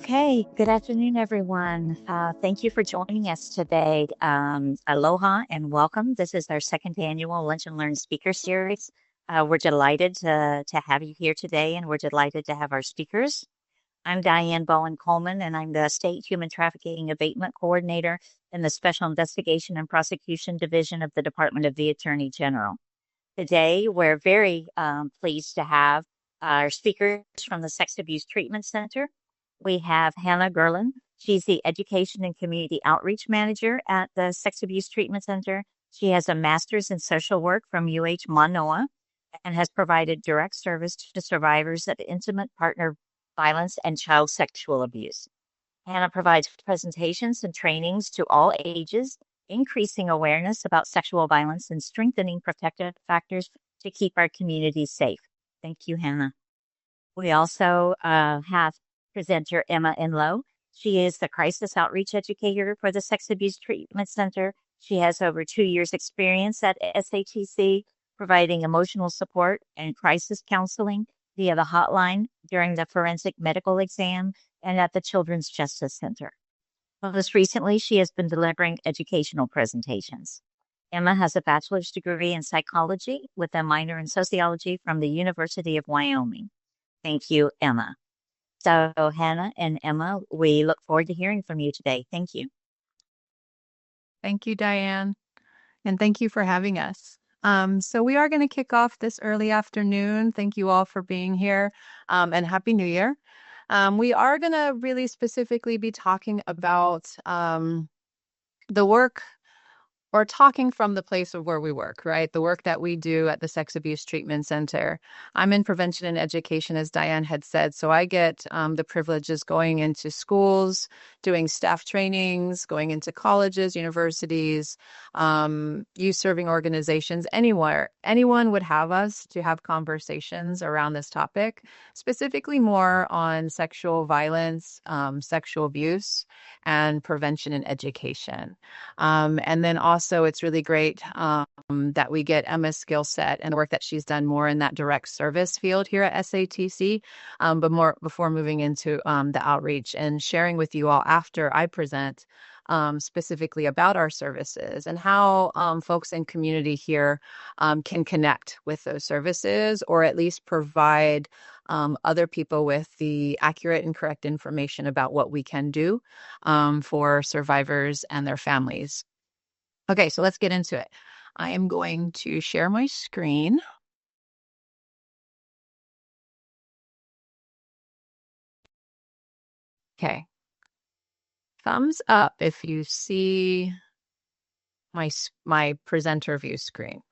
Okay, good afternoon, everyone. Thank you for joining us today. Aloha and welcome. This is our second annual Lunch and Learn speaker series. We're delighted to have you here today, and we're delighted to have our speakers. I'm Diane Bowen Coleman, and I'm the State Human Trafficking Abatement Coordinator in the Special Investigation and Prosecution Division of the Department of the Attorney General. Today, we're very pleased to have our speakers from the Sex Abuse Treatment Center. We have Hannah Gerlin. She's the Education and Community Outreach Manager at the Sex Abuse Treatment Center. She has a master's in social work from UH Manoa and has provided direct service to survivors of intimate partner violence and child sexual abuse. Hannah provides presentations and trainings to all ages, increasing awareness about sexual violence and strengthening protective factors to keep our communities safe. Thank you, Hannah. We also have presenter Emma Enlow. She is the crisis outreach educator for the Sex Abuse Treatment Center. She has over 2 years experience at SATC, providing emotional support and crisis counseling via the hotline during the forensic medical exam and at the Children's Justice Center. Most recently, she has been delivering educational presentations. Emma has a bachelor's degree in psychology with a minor in sociology from the University of Wyoming. Thank you, Emma. So, Hannah and Emma, we look forward to hearing from you today. Thank you. Thank you, Diane. And thank you for having us. So we are going to kick off this early afternoon. Thank you all for being here, and Happy New Year. We are going to really specifically be talking about the work or talking from the place of where we work, right? The work that we do at the Sex Abuse Treatment Center. I'm in prevention and education, as Diane had said. So I get the privileges going into schools, doing staff trainings, going into colleges, universities, youth serving organizations, anywhere. Anyone would have us to have conversations around this topic, specifically more on sexual violence, sexual abuse, and prevention and education. And then also, it's really great that we get Emma's skill set and the work that she's done more in that direct service field here at SATC, but more before moving into the outreach and sharing with you all after I present specifically about our services and how folks in community here can connect with those services, or at least provide other people with the accurate and correct information about what we can do for survivors and their families. Okay, so let's get into it. I am going to share my screen. Okay. Thumbs up if you see my presenter view screen.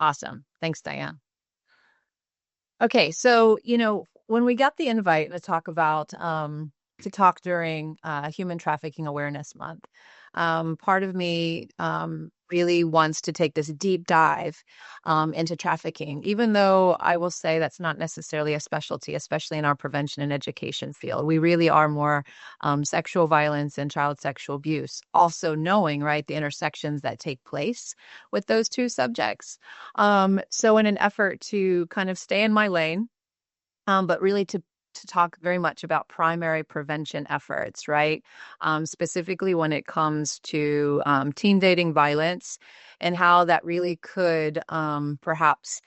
Awesome. Thanks, Diane. Okay, so, when we got the invite to talk about to talk during Human Trafficking Awareness Month, part of me really wants to take this deep dive into trafficking, even though I will say that's not necessarily a specialty, especially in our prevention and education field. We really are more sexual violence and child sexual abuse, also knowing, right, the intersections that take place with those two subjects. So in an effort to kind of stay in my lane, but really to talk very much about primary prevention efforts, right? Specifically when it comes to teen dating violence and how that really could perhaps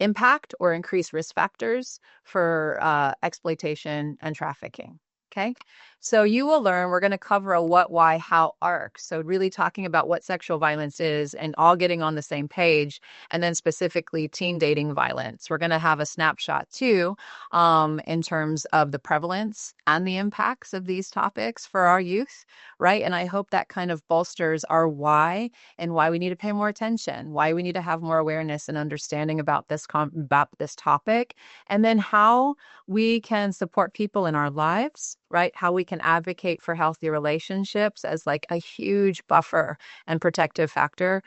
impact or increase risk factors for exploitation and trafficking. Okay, so you will learn, we're going to cover a what, why, how arc. So really talking about what sexual violence is and all getting on the same page, and then specifically teen dating violence. We're going to have a snapshot too in terms of the prevalence and the impacts of these topics for our youth, right? And I hope that kind of bolsters our why and why we need to pay more attention, why we need to have more awareness and understanding about this topic, and then how we can support people in our lives, right? How we can advocate for healthy relationships as like a huge buffer and protective factor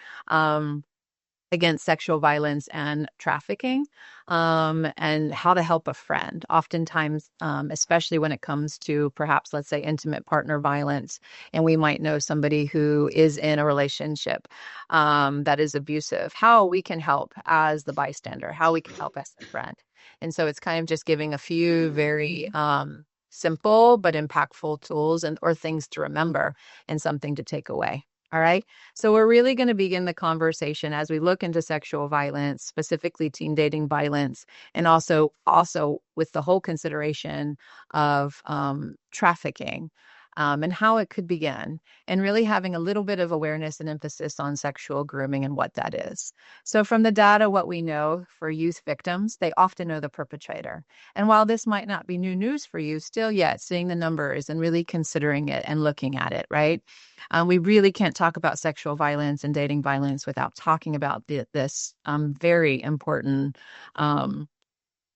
against sexual violence and trafficking, and how to help a friend. Oftentimes, especially when it comes to perhaps, let's say, intimate partner violence, and we might know somebody who is in a relationship that is abusive, how we can help as the bystander, how we can help as a friend. And so it's kind of just giving a few very simple but impactful tools and or things to remember and something to take away. All right. So we're really going to begin the conversation as we look into sexual violence, specifically teen dating violence, and also with the whole consideration of trafficking. And how it could begin, and really having a little bit of awareness and emphasis on sexual grooming and what that is. So, from the data, what we know for youth victims, they often know the perpetrator. And while this might not be new news for you, still yet seeing the numbers and really considering it and looking at it, right? We really can't talk about sexual violence and dating violence without talking about this very important um,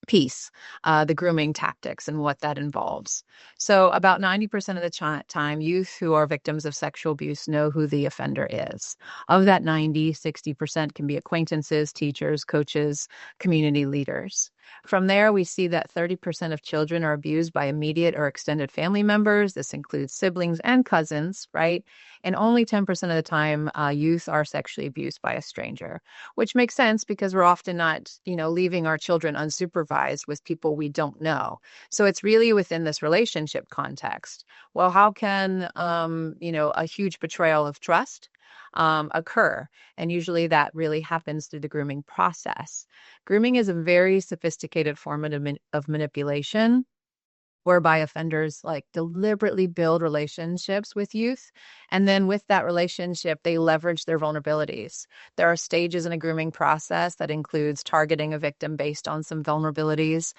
piece, the grooming tactics and what that involves. So, about 90% of the time, youth who are victims of sexual abuse know who the offender is. Of that 90, 60% can be acquaintances, teachers, coaches, community leaders. From there, we see that 30% of children are abused by immediate or extended family members. This includes siblings and cousins, right? And only 10% of the time, youth are sexually abused by a stranger, which makes sense because we're often not, leaving our children unsupervised with people we don't know. So it's really within this relationship context. Well, how can, a huge betrayal of trust occur? And usually that really happens through the grooming process. Grooming is a very sophisticated form of manipulation whereby offenders like deliberately build relationships with youth. And then with that relationship, they leverage their vulnerabilities. There are stages in a grooming process that includes targeting a victim based on some vulnerabilities,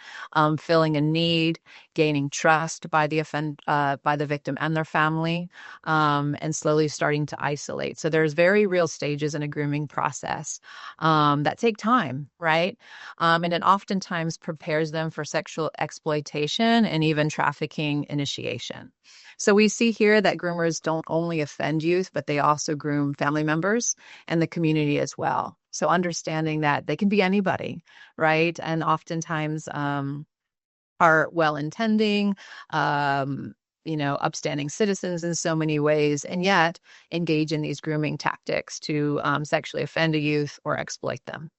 filling a need, gaining trust by by the victim and their family, and slowly starting to isolate. So there's very real stages in a grooming process that take time, right? And it oftentimes prepares them for sexual exploitation and even trafficking initiation. So we see here that groomers don't only offend youth, but they also groom family members and the community as well. So understanding that they can be anybody, right? And oftentimes are well-intending, upstanding citizens in so many ways, and yet engage in these grooming tactics to sexually offend a youth or exploit them.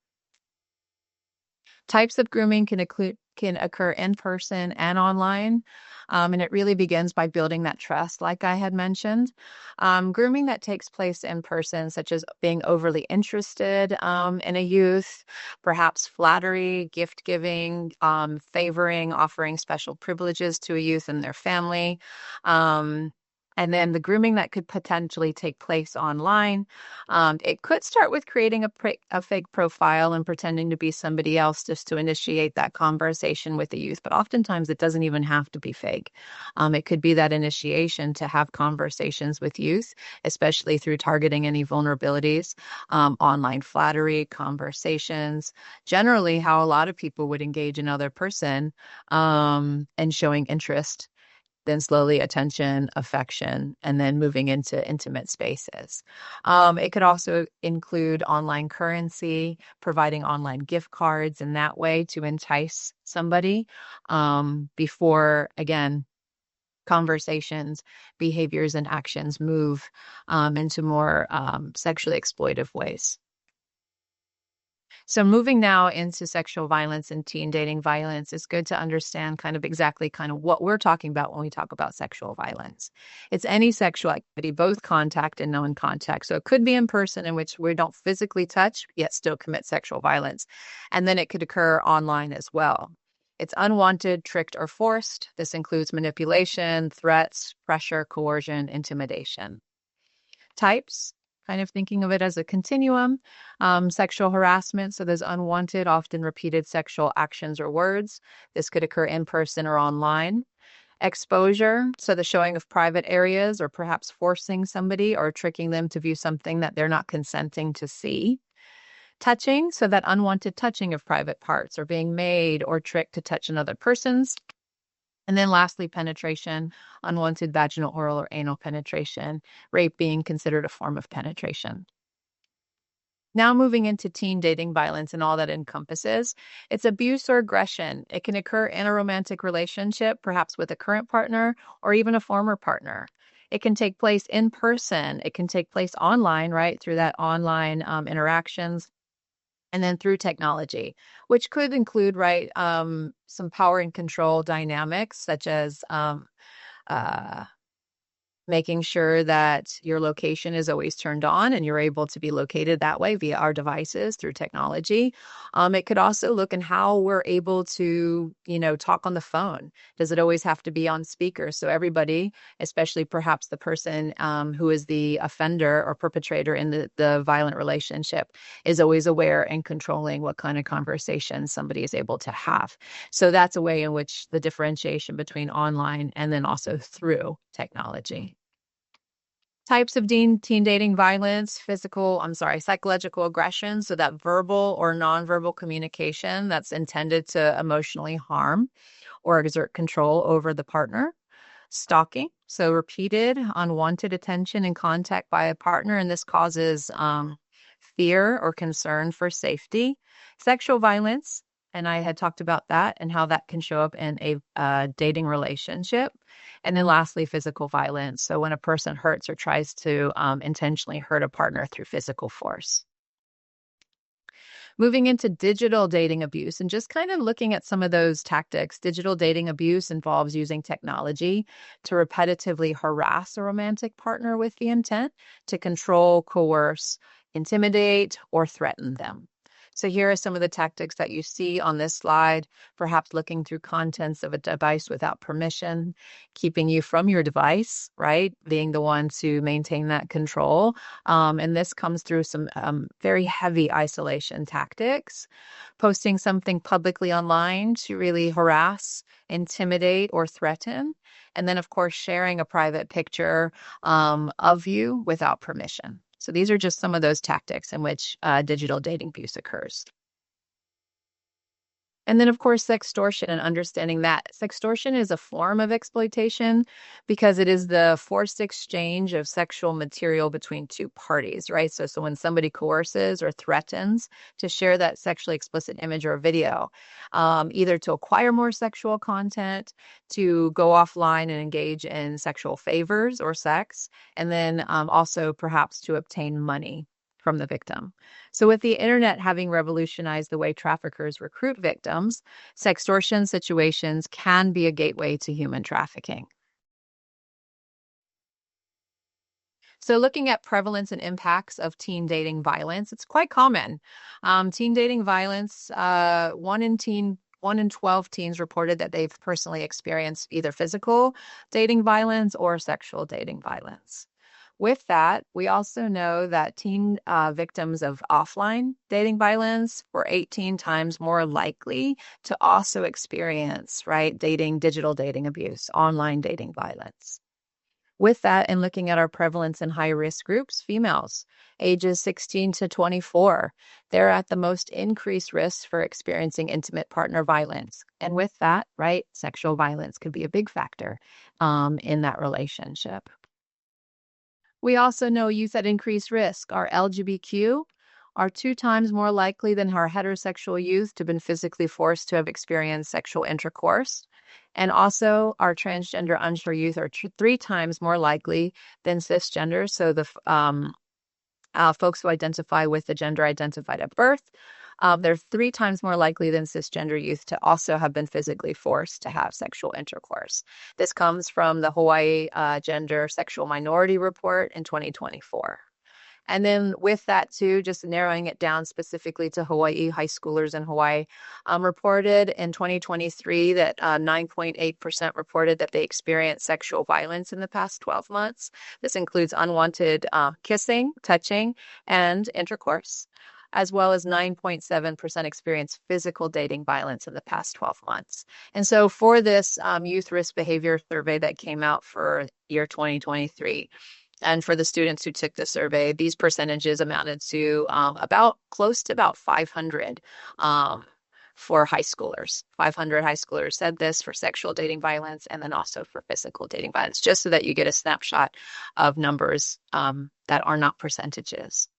Types of grooming can occur in person and online. And it really begins by building that trust, like I had mentioned. Grooming that takes place in person, such as being overly interested in a youth, perhaps flattery, gift giving, favoring, offering special privileges to a youth and their family. And then the grooming that could potentially take place online. It could start with creating a fake profile and pretending to be somebody else just to initiate that conversation with the youth. But oftentimes it doesn't even have to be fake. It could be that initiation to have conversations with youth, especially through targeting any vulnerabilities, online flattery, conversations, generally how a lot of people would engage another person and showing interest, then slowly attention, affection, and then moving into intimate spaces. It could also include online currency, providing online gift cards in that way to entice somebody before, again, conversations, behaviors, and actions move into more sexually exploitive ways. So moving now into sexual violence and teen dating violence, it's good to understand exactly what we're talking about when we talk about sexual violence. It's any sexual activity, both contact and non-contact. So it could be in person, in which we don't physically touch, yet still commit sexual violence. And then it could occur online as well. It's unwanted, tricked, or forced. This includes manipulation, threats, pressure, coercion, intimidation. Types, kind of thinking of it as a continuum. Sexual harassment, so there's unwanted, often repeated sexual actions or words. This could occur in person or online. Exposure, so the showing of private areas or perhaps forcing somebody or tricking them to view something that they're not consenting to see. Touching, so that unwanted touching of private parts or being made or tricked to touch another person's. And then lastly, penetration, unwanted vaginal, oral, or anal penetration, rape being considered a form of penetration. Now moving into teen dating violence and all that encompasses, it's abuse or aggression. It can occur in a romantic relationship, perhaps with a current partner or even a former partner. It can take place in person. It can take place online, right, through that online interactions. and then through technology, which could include, right, some power and control dynamics, such as uh, making sure that your location is always turned on and you're able to be located that way via our devices through technology. It could also look in how we're able to, talk on the phone. Does it always have to be on speaker? So everybody, especially perhaps the person who is the offender or perpetrator in the violent relationship, is always aware and controlling what kind of conversation somebody is able to have. So that's a way in which the differentiation between online and then also through technology. Types of teen dating violence, psychological aggression. So that verbal or nonverbal communication that's intended to emotionally harm or exert control over the partner. Stalking, so repeated unwanted attention and contact by a partner, and this causes fear or concern for safety. Sexual violence, and I had talked about that and how that can show up in a dating relationship. And then lastly, physical violence. So when a person hurts or tries to intentionally hurt a partner through physical force. Moving into digital dating abuse and just kind of looking at some of those tactics. Digital dating abuse involves using technology to repetitively harass a romantic partner with the intent to control, coerce, intimidate, or threaten them. So here are some of the tactics that you see on this slide, perhaps looking through contents of a device without permission, keeping you from your device, right? Being the one to maintain that control. And this comes through some very heavy isolation tactics, posting something publicly online to really harass, intimidate, or threaten. And then, of course, sharing a private picture of you without permission. So these are just some of those tactics in which digital dating abuse occurs. And then, of course, sextortion and understanding that sextortion is a form of exploitation because it is the forced exchange of sexual material between two parties, right? So when somebody coerces or threatens to share that sexually explicit image or video, either to acquire more sexual content, to go offline and engage in sexual favors or sex, and then also perhaps to obtain money from the victim. So, with the internet having revolutionized the way traffickers recruit victims, sextortion situations can be a gateway to human trafficking. So, looking at prevalence and impacts of teen dating violence, it's quite common. Teen dating violence, 1 in 12 teens reported that they've personally experienced either physical dating violence or sexual dating violence. With that, we also know that teen victims of offline dating violence were 18 times more likely to also experience, right, digital dating abuse, online dating violence. With that, and looking at our prevalence in high risk groups, females ages 16 to 24, they're at the most increased risk for experiencing intimate partner violence. And with that, right, sexual violence could be a big factor in that relationship. We also know youth at increased risk are LGBTQ are 2 times more likely than our heterosexual youth to have been physically forced to have experienced sexual intercourse. And also, our transgender unsure youth are 3 times more likely than cisgender. So the folks who identify with the gender identified at birth, they're 3 times more likely than cisgender youth to also have been physically forced to have sexual intercourse. This comes from the Hawaii Gender Sexual Minority Report in 2024. And then with that too, just narrowing it down specifically to Hawaii, high schoolers in Hawaii reported in 2023 that 9.8% reported that they experienced sexual violence in the past 12 months. This includes unwanted kissing, touching, and intercourse, as well as 9.7% experienced physical dating violence in the past 12 months. And so for this youth risk behavior survey that came out for year 2023, and for the students who took the survey, these percentages amounted to about 500 for high schoolers. 500 high schoolers said this for sexual dating violence and then also for physical dating violence, just so that you get a snapshot of numbers that are not percentages.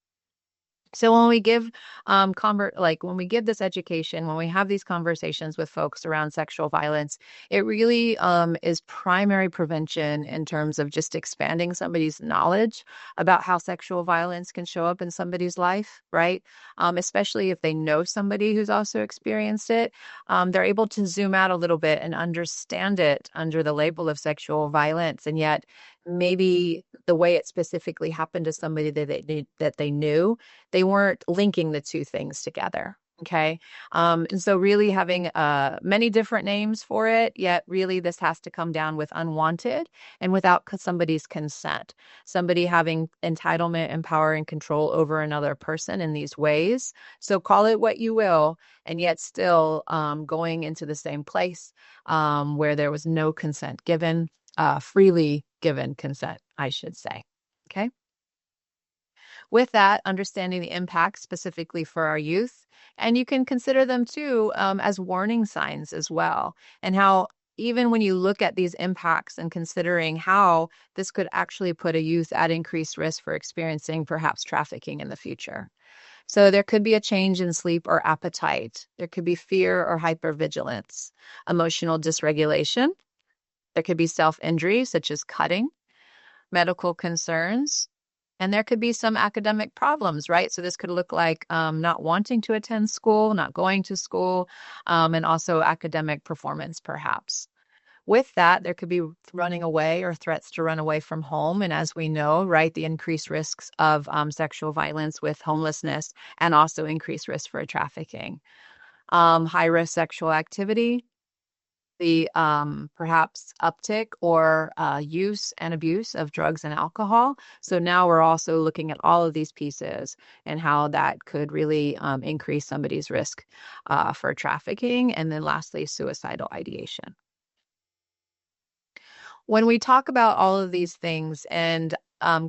So when we give when we give this education, when we have these conversations with folks around sexual violence, it really is primary prevention in terms of just expanding somebody's knowledge about how sexual violence can show up in somebody's life, right? Especially if they know somebody who's also experienced it, they're able to zoom out a little bit and understand it under the label of sexual violence, and yet maybe the way it specifically happened to somebody that they knew, they weren't linking the two things together. Okay. And so really having many different names for it, yet really this has to come down with unwanted and without somebody's consent. Somebody having entitlement and power and control over another person in these ways. So call it what you will, and yet still going into the same place where there was no consent given, freely given consent, I should say. Okay. With that, understanding the impact specifically for our youth, and you can consider them too as warning signs as well, and how even when you look at these impacts and considering how this could actually put a youth at increased risk for experiencing perhaps trafficking in the future. So there could be a change in sleep or appetite. There could be fear or hypervigilance, emotional dysregulation. There could be self-injury, such as cutting, medical concerns, and there could be some academic problems, right? So this could look like not wanting to attend school, not going to school, and also academic performance, perhaps. With that, there could be running away or threats to run away from home. And as we know, right, the increased risks of sexual violence with homelessness and also increased risk for trafficking. High risk sexual activity, the perhaps uptick or use and abuse of drugs and alcohol. So now we're also looking at all of these pieces and how that could really increase somebody's risk for trafficking. And then lastly, suicidal ideation. When we talk about all of these things and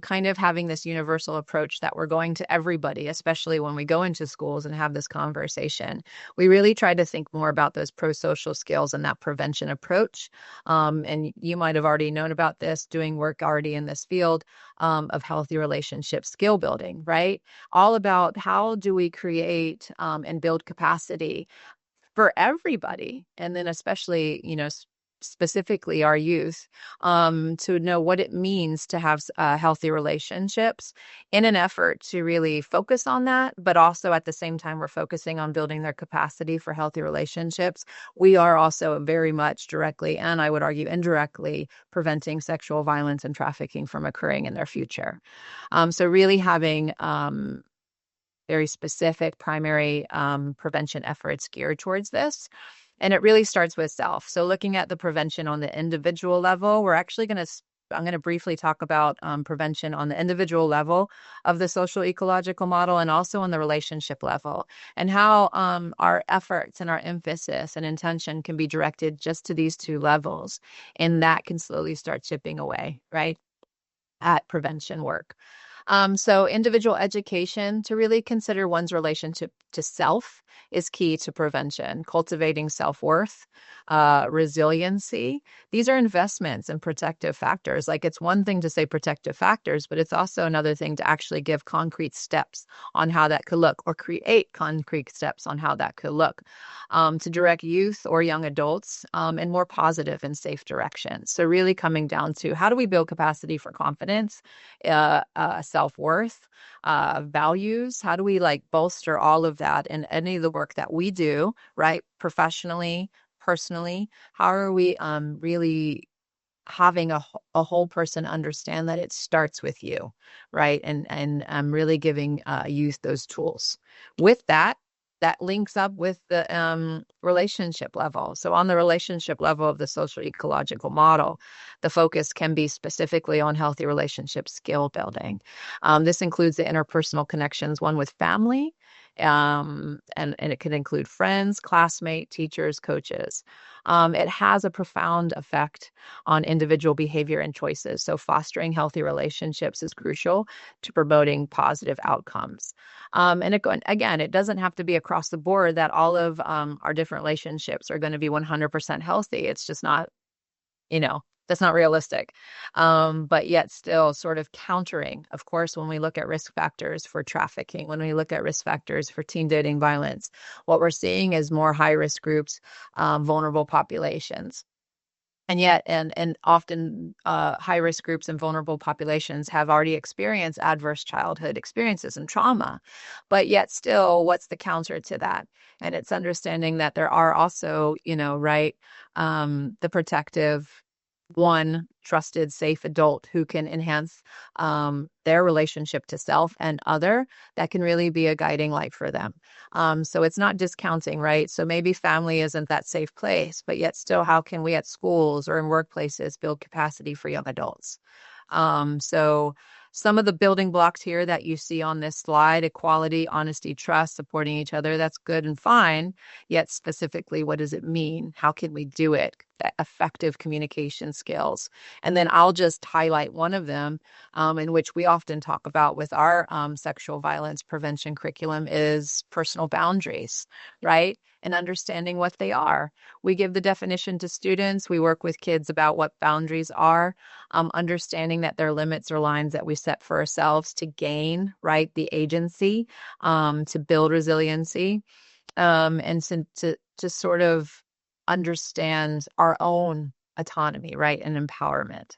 kind of having this universal approach that we're going to everybody, especially when we go into schools and have this conversation, we really try to think more about those pro-social skills and that prevention approach. And you might have already known about this, doing work already in this field of healthy relationship skill building, right? All about how do we create and build capacity for everybody, and then especially, specifically our youth, to know what it means to have healthy relationships in an effort to really focus on that, but also at the same time we're focusing on building their capacity for healthy relationships. We are also very much directly, and I would argue indirectly, preventing sexual violence and trafficking from occurring in their future. So really having very specific primary prevention efforts geared towards this. And it really starts with self. So looking at the prevention on the individual level, I'm going to briefly talk about prevention on the individual level of the social ecological model and also on the relationship level, and how our efforts and our emphasis and intention can be directed just to these two levels. And that can slowly start chipping away, right, at prevention work. So individual education to really consider one's relationship to self is key to prevention, cultivating self-worth, resiliency. These are investments and protective factors. Like, it's one thing to say protective factors, but it's also another thing to actually give concrete steps on how that could look, or create concrete steps on how that could look, to direct youth or young adults in more positive and safe directions. So really coming down to how do we build capacity for confidence, self-worth, values? How do we bolster all of that in any of the work that we do, right? Professionally, personally, how are we really having a whole person understand that it starts with you, right? And really giving youth those tools. With that, that links up with the relationship level. So on the relationship level of the social ecological model, the focus can be specifically on healthy relationship skill building. This includes the interpersonal connections, one with family, and it can include friends, classmates, teachers, coaches. It has a profound effect on individual behavior and choices. So fostering healthy relationships is crucial to promoting positive outcomes. And again, it doesn't have to be across the board that all of our different relationships are going to be 100% healthy. It's just not, That's not realistic. But yet still sort of countering, of course, when we look at risk factors for trafficking, when we look at risk factors for teen dating violence, what we're seeing is more high risk groups, vulnerable populations. And yet, and often high risk groups and vulnerable populations have already experienced adverse childhood experiences and trauma. But yet, still, what's the counter to that? And it's understanding that there are also, right, the protective one trusted, safe adult who can enhance their relationship to self and other that can really be a guiding light for them. So it's not discounting, right? So maybe family isn't that safe place, but yet still, how can we at schools or in workplaces build capacity for young adults? So some of the building blocks here that you see on this slide, equality, honesty, trust, supporting each other, that's good and fine. Yet specifically, what does it mean? How can we do it? Effective communication skills. And then I'll just highlight one of them, in which we often talk about with our sexual violence prevention curriculum is personal boundaries, right? And understanding what they are. We give the definition to students. We work with kids about what boundaries are, understanding that they're limits or lines that we set for ourselves to gain, right, the agency, to build resiliency, and to sort of understand our own autonomy, right, and empowerment.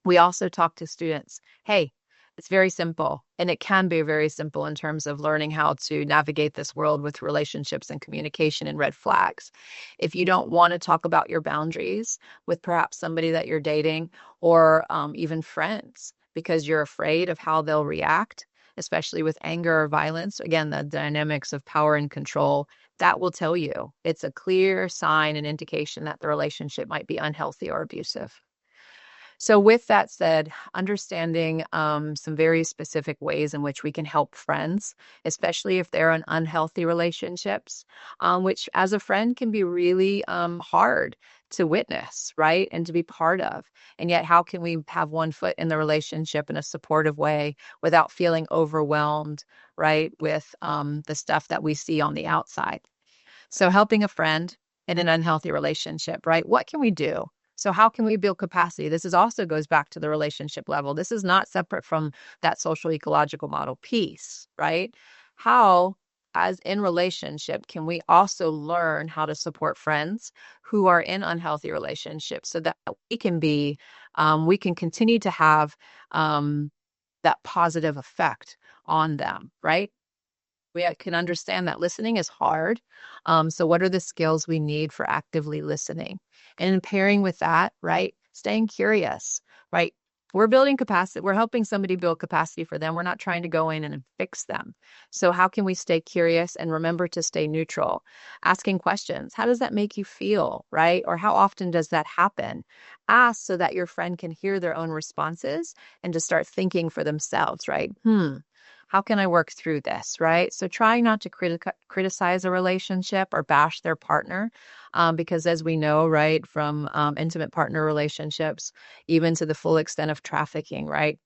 We also talk to students, hey, it's very simple, and it can be very simple in terms of learning how to navigate this world with relationships and communication and red flags. If you don't want to talk about your boundaries with perhaps somebody that you're dating or even friends because you're afraid of how they'll react, especially with anger or violence, again, the dynamics of power and control, that will tell you it's a clear sign and indication that the relationship might be unhealthy or abusive. So, with that said, understanding some very specific ways in which we can help friends, especially if they're in unhealthy relationships, which as a friend can be really hard to witness, right? And to be part of. And yet, how can we have one foot in the relationship in a supportive way without feeling overwhelmed, right, with the stuff that we see on the outside? So helping a friend in an unhealthy relationship, right? What can we do? So how can we build capacity? This is also goes back to the relationship level. This is not separate from that social ecological model piece, right? How, as in relationship, can we also learn how to support friends who are in unhealthy relationships so that we can continue to have that positive effect on them, right? We can understand that listening is hard. So, what are the skills we need for actively listening? And in pairing with that, right, staying curious, right? We're building capacity. We're helping somebody build capacity for them. We're not trying to go in and fix them. So, how can we stay curious and remember to stay neutral? Asking questions. How does that make you feel, right? Or how often does that happen? Ask so that your friend can hear their own responses and to start thinking for themselves, right? How can I work through this, right? So trying not to criticize a relationship or bash their partner, because as we know, right, from intimate partner relationships, even to the full extent of trafficking, right?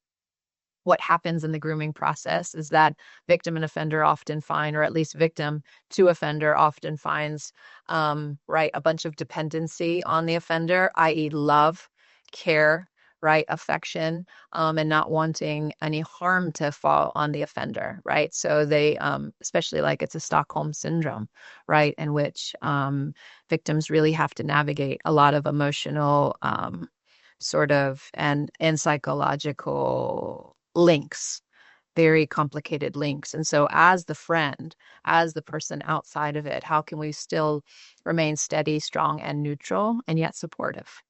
What happens in the grooming process is that victim and offender often find, or at least victim to offender often finds, right, a bunch of dependency on the offender, i.e., love, care, right, affection, and not wanting any harm to fall on the offender, right? So they, especially like it's a Stockholm syndrome, right, in which victims really have to navigate a lot of emotional sort of and psychological links, very complicated links. And so as the friend, as the person outside of it, how can we still remain steady, strong, and neutral, and yet supportive?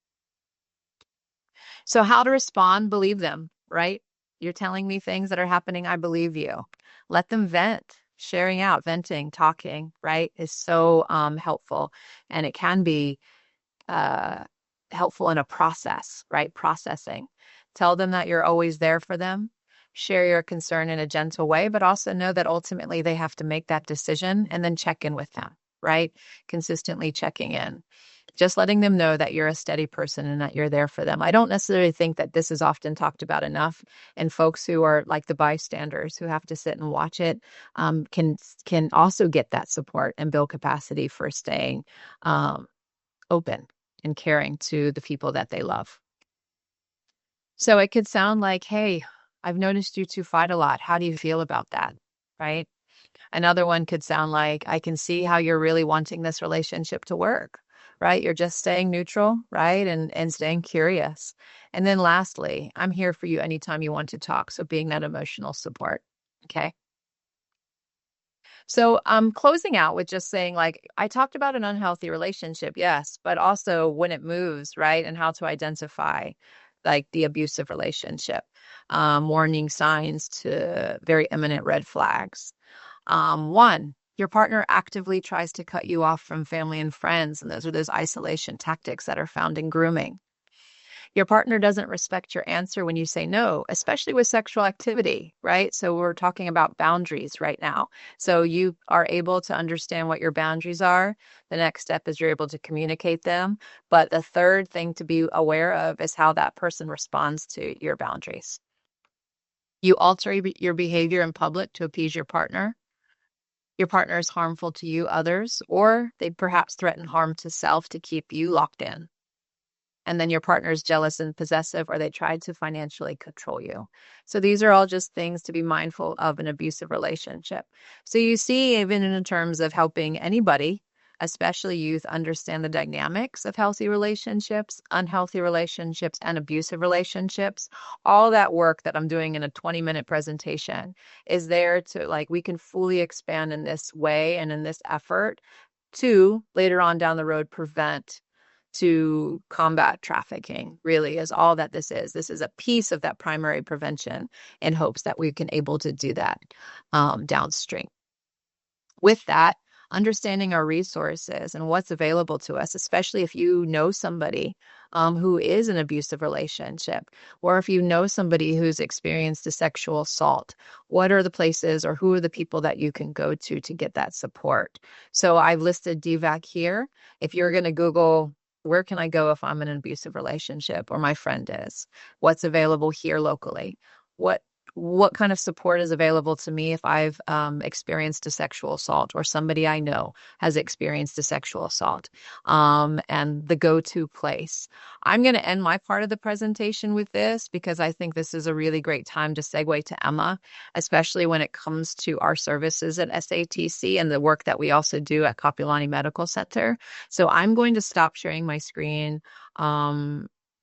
So how to respond, believe them, right? You're telling me things that are happening, I believe you. Let them vent. Sharing out, venting, talking, right, is so helpful. And it can be uh, helpful in a process, right? Processing. Tell them that you're always there for them. Share your concern in a gentle way, but also know that ultimately they have to make that decision and then check in with them, right? Consistently checking in. Just letting them know that you're a steady person and that you're there for them. I don't necessarily think that this is often talked about enough. And folks who are like the bystanders who have to sit and watch it can also get that support and build capacity for staying open and caring to the people that they love. So it could sound like, hey, I've noticed you two fight a lot. How do you feel about that? Right? Another one could sound like, I can see how you're really wanting this relationship to work, right? You're just staying neutral, right? And staying curious. And then lastly, I'm here for you anytime you want to talk. So being that emotional support. Okay. So I'm closing out with just saying, like, I talked about an unhealthy relationship, yes, but also when it moves, right? And how to identify like the abusive relationship, warning signs to very imminent red flags. One, your partner actively tries to cut you off from family and friends, and those are those isolation tactics that are found in grooming. Your partner doesn't respect your answer when you say no, especially with sexual activity, right? So we're talking about boundaries right now. So you are able to understand what your boundaries are. The next step is you're able to communicate them. But the third thing to be aware of is how that person responds to your boundaries. You alter your behavior in public to appease your partner is harmful to you, others, or they perhaps threaten harm to self to keep you locked in. And then your partner is jealous and possessive, or they tried to financially control you. So these are all just things to be mindful of an abusive relationship. So you see, even in terms of helping anybody, especially youth, understand the dynamics of healthy relationships, unhealthy relationships, and abusive relationships, all that work that I'm doing in a 20-minute presentation is there to, like, we can fully expand in this way and in this effort to later on down the road prevent, to combat trafficking, really is all that this is. This is a piece of that primary prevention in hopes that we can able to do that downstream. With that, understanding our resources and what's available to us, especially if you know somebody who is an abusive relationship, or if you know somebody who's experienced a sexual assault, what are the places or who are the people that you can go to get that support? So I've listed DVAC here. If you're going to Google, where can I go if I'm in an abusive relationship or my friend is? What's available here locally? What what kind of support is available to me if I've experienced a sexual assault or somebody I know has experienced a sexual assault, and the go-to place. I'm going to end my part of the presentation with this because I think this is a really great time to segue to Emma, especially when it comes to our services at SATC and the work that we also do at Kapilani Medical Center. So I'm going to stop sharing my screen.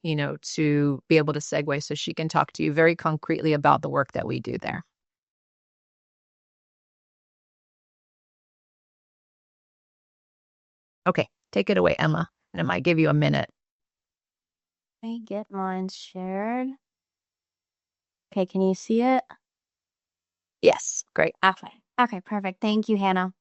To be able to segue so she can talk to you very concretely about the work that we do there. Okay, take it away, Emma. And it might give you a minute. Let me get mine shared. Okay, can you see it? Yes, great. Okay. Okay, perfect. Thank you, Hannah.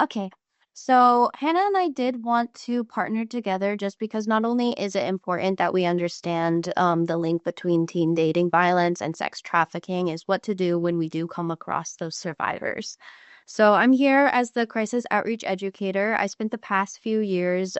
Okay. So Hannah and I did want to partner together just because not only is it important that we understand the link between teen dating violence and sex trafficking is what to do when we do come across those survivors. So I'm here as the crisis outreach educator. I spent the past few years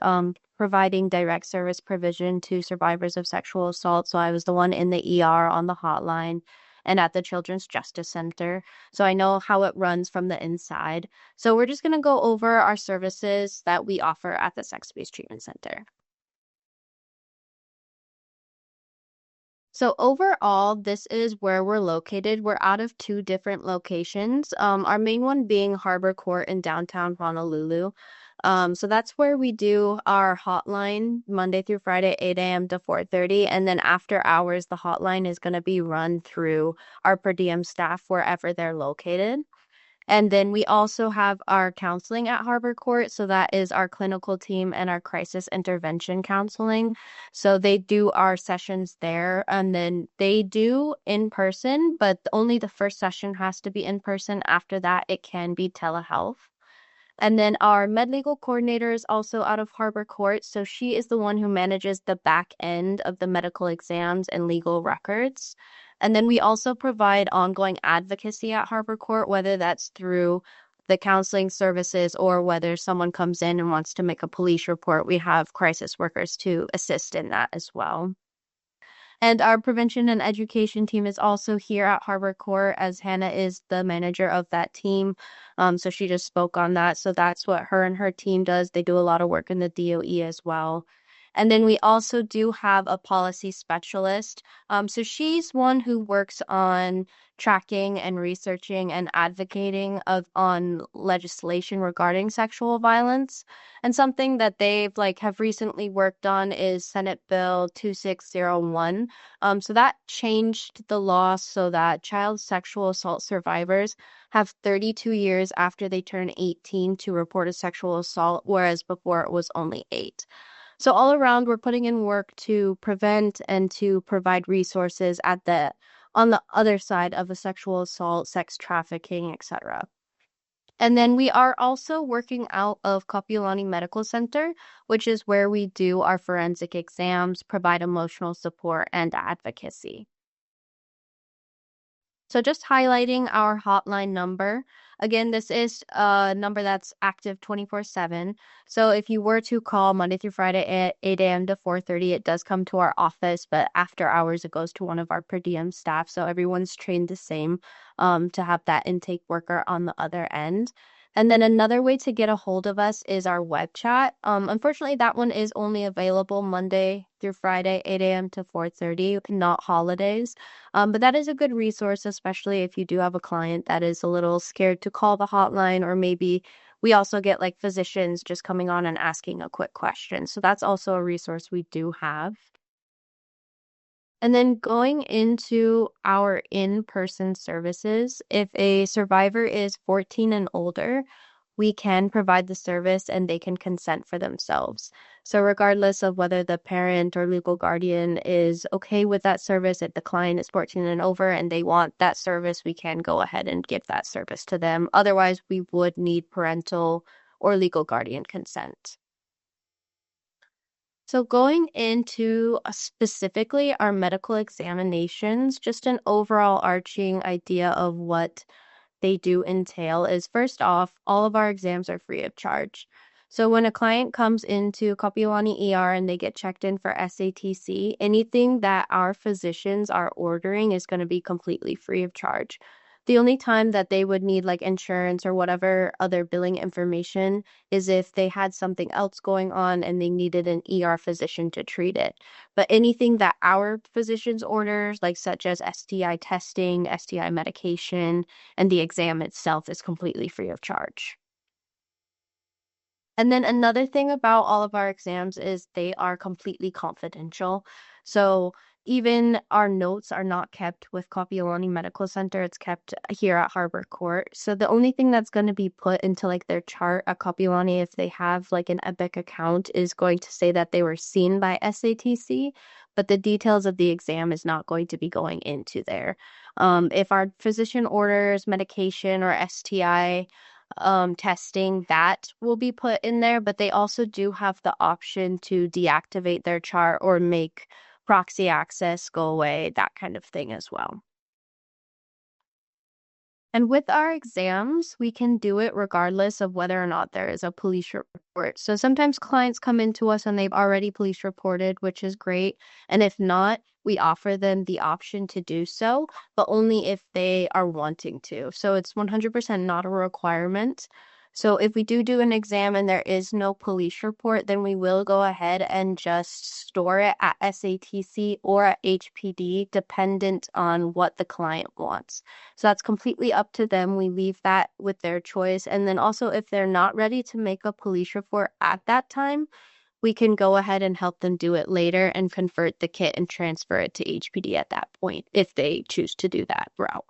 providing direct service provision to survivors of sexual assault. So I was the one in the ER on the hotline and at the Children's Justice Center. So I know how it runs from the inside. So we're just going to go over our services that we offer at the Sex-Based Treatment Center. So overall, this is where we're located. We're out of two different locations. Our main one being Harbor Court in downtown Honolulu. So that's where we do our hotline Monday through Friday, 8 a.m. to 4:30. And then after hours, the hotline is going to be run through our per diem staff wherever they're located. And then we also have our counseling at Harbor Court. So that is our clinical team and our crisis intervention counseling. So they do our sessions there and then they do in person, but only the first session has to be in person. After that, it can be telehealth. And then our med legal coordinator is also out of Harbor Court. So she is the one who manages the back end of the medical exams and legal records. And then we also provide ongoing advocacy at Harbor Court, whether that's through the counseling services or whether someone comes in and wants to make a police report. We have crisis workers to assist in that as well. And our prevention and education team is also here at Harbor Court, as Hannah is the manager of that team. So she just spoke on that. So that's what her and her team does. They do a lot of work in the DOE as well. And then we also do have a policy specialist. So she's one who works on tracking and researching and advocating on legislation regarding sexual violence. And something that they've have recently worked on is Senate Bill 2601. So that changed the law so that child sexual assault survivors have 32 years after they turn 18 to report a sexual assault, whereas before it was only 8. So all around, we're putting in work to prevent and to provide resources on the other side of a sexual assault, sex trafficking, etc. And then we are also working out of Kapiolani Medical Center, which is where we do our forensic exams, provide emotional support, and advocacy. So just highlighting our hotline number. Again, this is a number that's active 24/7. So if you were to call Monday through Friday at 8 a.m. to 4:30, it does come to our office, but after hours, it goes to one of our per diem staff. So everyone's trained the same to have that intake worker on the other end. And then another way to get a hold of us is our web chat. Unfortunately, that one is only available Monday through Friday, 8 a.m. to 4:30, not holidays. But that is a good resource, especially if you do have a client that is a little scared to call the hotline, or maybe we also get physicians just coming on and asking a quick question. So that's also a resource we do have. And then going into our in-person services, if a survivor is 14 and older, we can provide the service and they can consent for themselves. So regardless of whether the parent or legal guardian is okay with that service, if the client is 14 and over and they want that service, we can go ahead and give that service to them. Otherwise, we would need parental or legal guardian consent. So going into specifically our medical examinations, just an overall arching idea of what they do entail is, first off, all of our exams are free of charge. So when a client comes into Kapiolani ER and they get checked in for SATC, anything that our physicians are ordering is going to be completely free of charge. The only time that they would need insurance or whatever other billing information is if they had something else going on and they needed an ER physician to treat it. But anything that our physicians orders, such as STI testing, STI medication, and the exam itself, is completely free of charge. And then another thing about all of our exams is they are completely confidential. So even our notes are not kept with Kapiolani Medical Center. It's kept here at Harbor Court. So the only thing that's going to be put into their chart at Kapiolani, if they have an Epic account, is going to say that they were seen by SATC, but the details of the exam is not going to be going into there. If our physician orders medication or STI testing, that will be put in there, but they also do have the option to deactivate their chart or make proxy access go away, that kind of thing as well. And with our exams, we can do it regardless of whether or not there is a police report. So sometimes clients come into us and they've already police reported, which is great. And if not, we offer them the option to do so, but only if they are wanting to. So it's 100% not a requirement. So if we do an exam and there is no police report, then we will go ahead and just store it at SATC or at HPD, dependent on what the client wants. So that's completely up to them. We leave that with their choice. And then also, if they're not ready to make a police report at that time, we can go ahead and help them do it later and convert the kit and transfer it to HPD at that point, if they choose to do that route.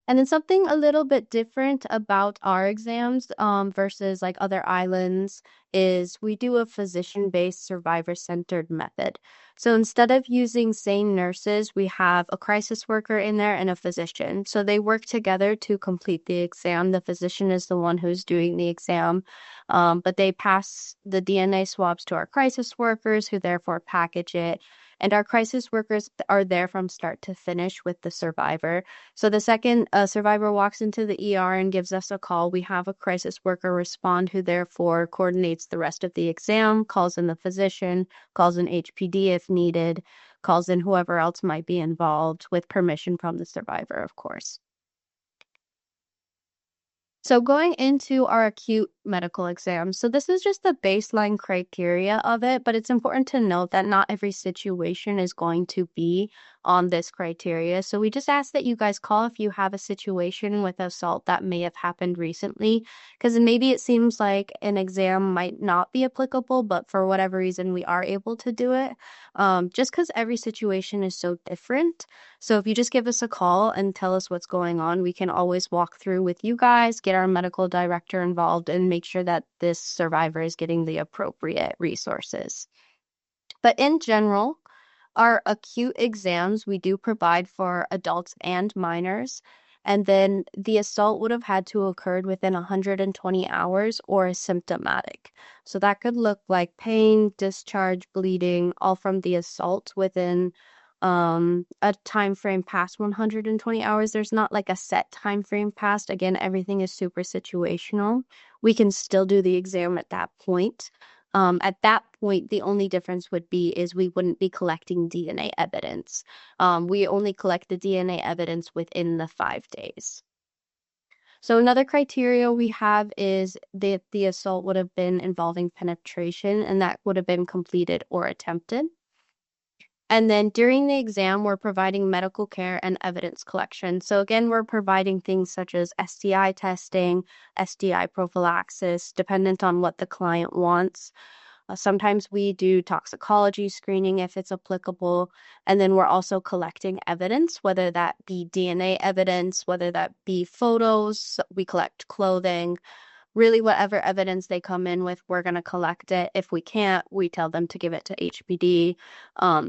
And then something a little bit different about our exams versus other islands is we do a physician-based survivor-centered method. So instead of using sane nurses, we have a crisis worker in there and a physician. So they work together to complete the exam. The physician is the one who's doing the exam, but they pass the DNA swabs to our crisis workers, who therefore package it. And our crisis workers are there from start to finish with the survivor. So the second a survivor walks into the ER and gives us a call, we have a crisis worker respond, who therefore coordinates the rest of the exam, calls in the physician, calls in HPD if needed, calls in whoever else might be involved with permission from the survivor, of course. So going into our acute medical exam, so this is just the baseline criteria of it, but it's important to note that not every situation is going to be on this criteria. So we just ask that you guys call if you have a situation with assault that may have happened recently, because maybe it seems like an exam might not be applicable, but for whatever reason we are able to do it. Just because every situation is so different. So if you just give us a call and tell us what's going on, we can always walk through with you guys, get our medical director involved, and make sure that this survivor is getting the appropriate resources. But in general, our acute exams we do provide for adults and minors. And then the assault would have had to occurred within 120 hours or is symptomatic. So that could look like pain, discharge, bleeding, all from the assault within a time frame past 120 hours. There's not like a set time frame past. Again, everything is super situational. We can still do the exam at that point. At that point, the only difference would be is we wouldn't be collecting DNA evidence. We only collect the DNA evidence within the 5 days. So another criteria we have is that the assault would have been involving penetration, and that would have been completed or attempted. And then during the exam, we're providing medical care and evidence collection. So again, we're providing things such as STI testing, STI prophylaxis, dependent on what the client wants. Sometimes we do toxicology screening if it's applicable. And then we're also collecting evidence, whether that be DNA evidence, whether that be photos, we collect clothing. Really, whatever evidence they come in with, we're going to collect it. If we can't, we tell them to give it to HPD,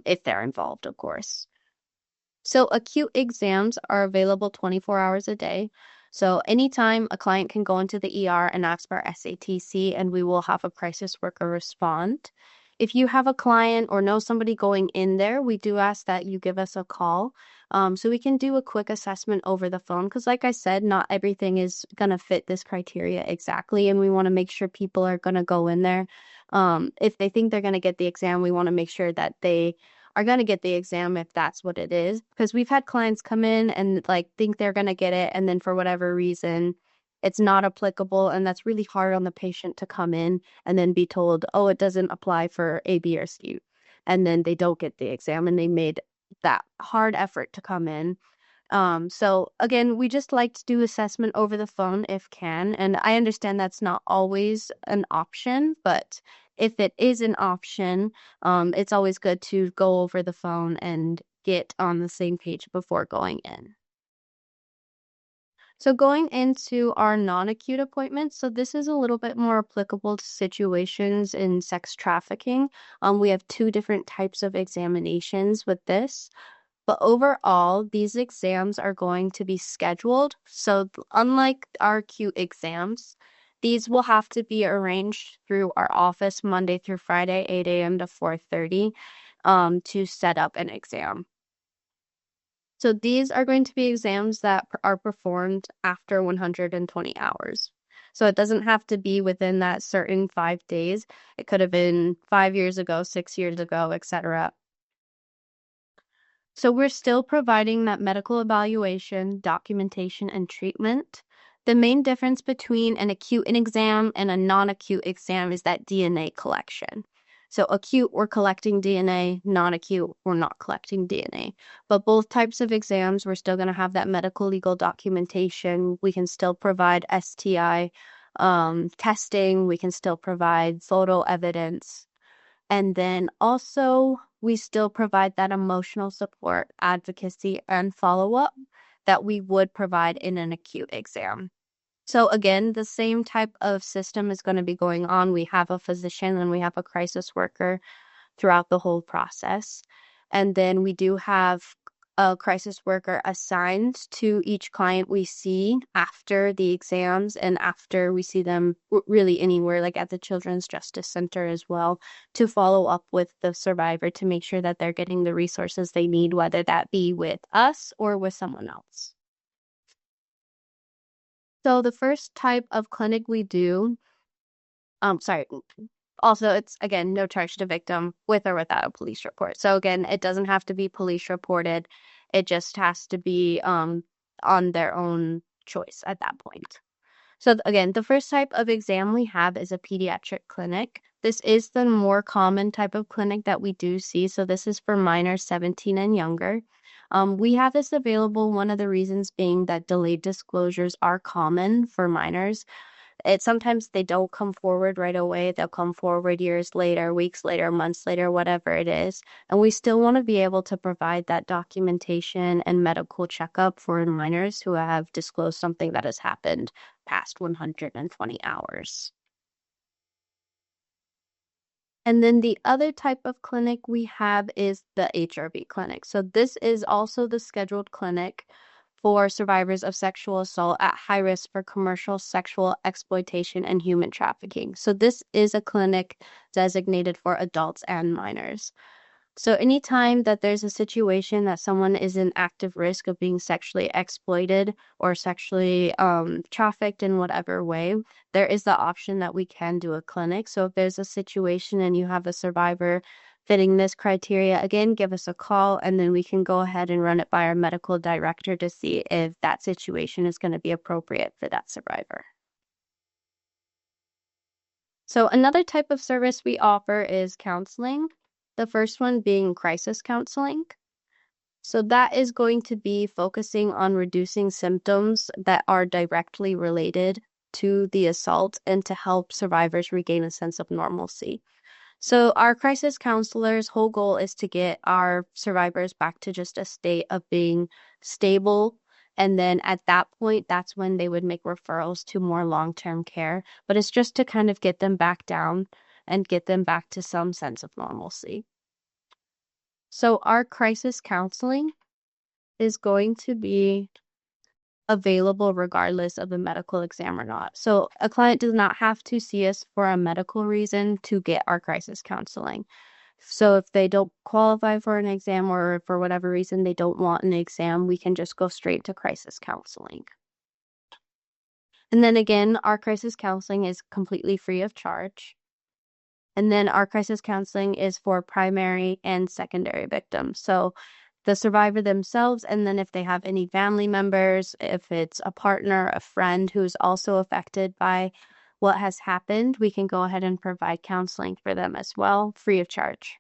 if they're involved, of course. So acute exams are available 24 hours a day. So anytime a client can go into the ER and ask for SATC, and we will have a crisis worker respond. If you have a client or know somebody going in there, we do ask that you give us a call, so we can do a quick assessment over the phone. Because like I said, not everything is going to fit this criteria exactly, and we want to make sure people are going to go in there. If they think they're going to get the exam, we want to make sure that they are going to get the exam if that's what it is. Because we've had clients come in and like think they're going to get it, and then for whatever reason, it's not applicable. And that's really hard on the patient to come in and then be told, oh, it doesn't apply for A, B, or C. And then they don't get the exam and they made that hard effort to come in. So again, we just like to do assessment over the phone if can. And I understand that's not always an option, but if it is an option, it's always good to go over the phone and get on the same page before going in. So going into our non-acute appointments, so this is a little bit more applicable to situations in sex trafficking. We have 2 different types of examinations with this. But overall, these exams are going to be scheduled. So unlike our acute exams, these will have to be arranged through our office Monday through Friday, 8 a.m. to 4:30, to set up an exam. So these are going to be exams that are performed after 120 hours. So it doesn't have to be within that certain 5 days. It could have been 5 years ago, 6 years ago, etc. So we're still providing that medical evaluation, documentation, and treatment. The main difference between an acute exam and a non-acute exam is that DNA collection. So acute, we're collecting DNA, non-acute, we're not collecting DNA. But both types of exams, we're still going to have that medical legal documentation. We can still provide STI testing. We can still provide photo evidence. And then also, we still provide that emotional support, advocacy, and follow-up that we would provide in an acute exam. So again, the same type of system is going to be going on. We have a physician and we have a crisis worker throughout the whole process. And then we do have a crisis worker assigned to each client we see after the exams and after we see them really anywhere, like at the Children's Justice Center as well, to follow up with the survivor to make sure that they're getting the resources they need, whether that be with us or with someone else. So the first type of clinic we do, also, it's, again, no charge to victim with or without a police report. So again, it doesn't have to be police reported. It just has to be on their own choice at that point. So again, the first type of exam we have is a pediatric clinic. This is the more common type of clinic that we do see. So this is for minors 17 and younger. We have this available. One of the reasons being that delayed disclosures are common for minors. Sometimes they don't come forward right away. They'll come forward years later, weeks later, months later, whatever it is. And we still want to be able to provide that documentation and medical checkup for minors who have disclosed something that has happened past 120 hours. And then the other type of clinic we have is the HRV clinic. So this is also the scheduled clinic for survivors of sexual assault at high risk for commercial sexual exploitation and human trafficking. So this is a clinic designated for adults and minors. So anytime that there's a situation that someone is in active risk of being sexually exploited or sexually trafficked in whatever way, there is the option that we can do a clinic. So if there's a situation and you have a survivor fitting this criteria, again, give us a call and then we can go ahead and run it by our medical director to see if that situation is going to be appropriate for that survivor. So another type of service we offer is counseling. The first one being crisis counseling. So that is going to be focusing on reducing symptoms that are directly related to the assault and to help survivors regain a sense of normalcy. So our crisis counselors' whole goal is to get our survivors back to just a state of being stable. And then at that point, that's when they would make referrals to more long-term care. But it's just to kind of get them back down and get them back to some sense of normalcy. So our crisis counseling is going to be available regardless of the medical exam or not. So a client does not have to see us for a medical reason to get our crisis counseling. So if they don't qualify for an exam or for whatever reason they don't want an exam, we can just go straight to crisis counseling. And then again, our crisis counseling is completely free of charge. And then our crisis counseling is for primary and secondary victims. So the survivor themselves, and then if they have any family members, if it's a partner, a friend who's also affected by what has happened, we can go ahead and provide counseling for them as well, free of charge.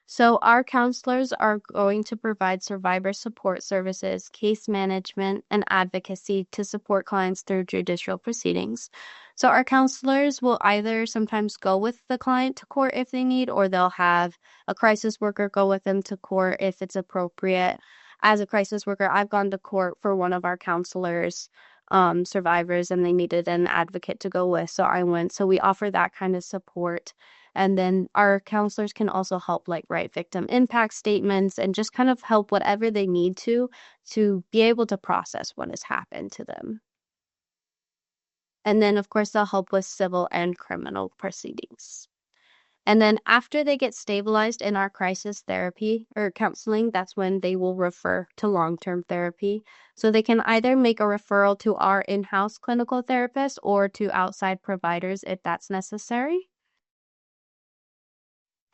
So our counselors are going to provide survivor support services, case management, and advocacy to support clients through judicial proceedings. So our counselors will either sometimes go with the client to court if they need, or they'll have a crisis worker go with them to court if it's appropriate. As a crisis worker, I've gone to court for one of our counselors, survivors, and they needed an advocate to go with, so I went. So we offer that kind of support. And then our counselors can also help like write victim impact statements and just kind of help whatever they need to be able to process what has happened to them. And then, of course, they'll help with civil and criminal proceedings. And then after they get stabilized in our crisis therapy or counseling, that's when they will refer to long-term therapy. So they can either make a referral to our in-house clinical therapist or to outside providers if that's necessary.